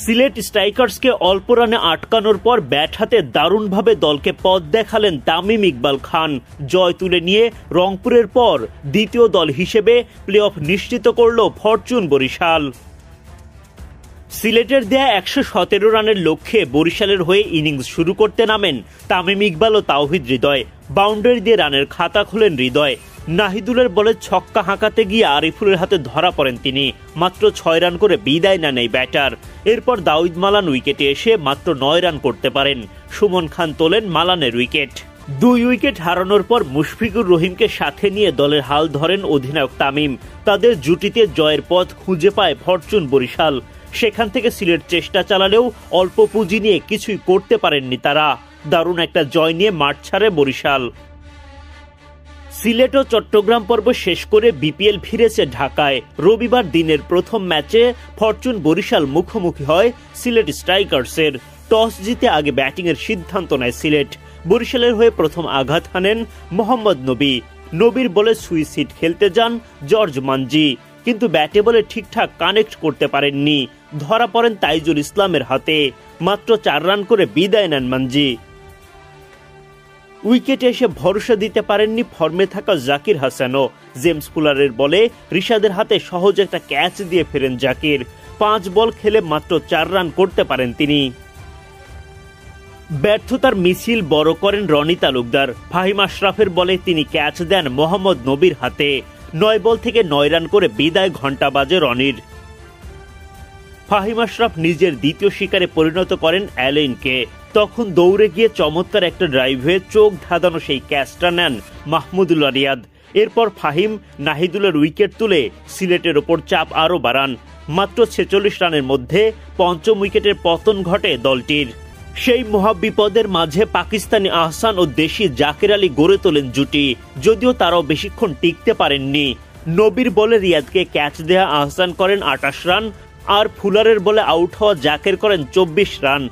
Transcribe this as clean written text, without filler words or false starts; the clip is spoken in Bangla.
সিলেট স্ট্রাইকার্সকে অল্প রানে আটকানোর পর ব্যাট হাতে দারুণভাবে দলকে পথ দেখালেন তামিম ইকবাল খান। জয় তুলে নিয়ে রংপুরের পর দ্বিতীয় দল হিসেবে প্লে অফ নিশ্চিত করল ফরচুন বরিশাল। সিলেটের দেয়া ১১৭ রানের লক্ষ্যে বরিশালের হয়ে ইনিংস শুরু করতে নামেন তামিম ইকবাল ও তাওহিদ হৃদয়। বাউন্ডারি দিয়ে রানের খাতা খোলেন হৃদয়। নাহিদুলের বলে ছক্কা হাঁকাতে গিয়ে আরিফুলের হাতে ধরা পড়েন তিনি। মাত্র ৬ রান করে বিদায় নেন এই ব্যাটার। এরপর দাউদ মালান উইকেটে এসে মাত্র ৯ রান করতে পারেন। সুমন খান তোলেন মালানের উইকেট। ২ উইকেট হারানোর পর মুশফিকুর রহিমকে সাথে নিয়ে দলের হাল ধরেন অধিনায়ক তামিম। তাদের জুটিতে জয়ের পথ খুঁজে পায় ফরচুন বরিশাল। সেখান থেকে সিলেট চেষ্টা চালালেও অল্প পুঁজি নিয়ে কিছুই করতে পারেননি তারা। দারুণ একটা জয় নিয়ে মাঠ ছাড়ে বরিশাল। সিলেট ও চট্টগ্রাম পর্ব শেষ করে বিপিএল ফিরেছে ঢাকায়। রবিবার দিনের প্রথম ম্যাচে ফরচুন বরিশাল মুখোমুখি হয় সিলেট স্ট্রাইকার্সের। টস জিতে আগে ব্যাটিংয়ের সিদ্ধান্ত নেয় সিলেট। বরিশালের হয়ে প্রথম আঘাত হানেন মোহাম্মদ নবী। নবীর বলে সুইস হিট খেলতে যান জর্জ মানজি, কিন্তু ব্যাটে বলে ঠিকঠাক কানেক্ট করতে পারেননি। ধরা পড়েন তাইজুল ইসলামের হাতে। মাত্র ৪ রান করে বিদায় নেন মানজি। উইকেটে এসে ভরসা দিতে পারেননি ফর্মে থাকা জাকির হাসানও। জেমস ফুলারের বলে রিশাদের হাতে সহজ একটা ক্যাচ দিয়ে ফেরেন জাকির। ৫ বল খেলে মাত্র ৪ রান করতে পারেন তিনি। ব্যর্থতার মিছিল বড় করেন রনি তালুকদার। ফাহিম আশরাফের বলে তিনি ক্যাচ দেন মোহাম্মদ নবীর হাতে। ৯ বল থেকে ৯ রান করে বিদায় ঘণ্টা বাজে রনির। ফাহিম আশরাফ নিজের দ্বিতীয় শিকারে পরিণত করেন অ্যালেনকে। তখন দৌড়ে গিয়ে চমৎকার একটা ড্রাইভে চোখ ধাঁধানো সেই ক্যাচটা নেন মাহমুদুল্লাহ রিয়াদ। এরপর ফাহিম নাহিদুলের উইকেট তুলে সিলেটের ওপর চাপ আরও বাড়ান। মাত্র ৪৬ রানের মধ্যে পঞ্চম উইকেটের পতন ঘটে দলটির। সেই মহাবিপদের মাঝে পাকিস্তানি আহসান ও দেশি জাকের আলী গড়ে তোলেন জুটি, যদিও তারাও বেশিক্ষণ টিকতে পারেননি। নবীর বলে রিয়াদকে ক্যাচ দেয়া আহসান করেন ২৮ রান, আর ফুলারের বলে আউট হওয়া জাকের করেন ২৪ রান।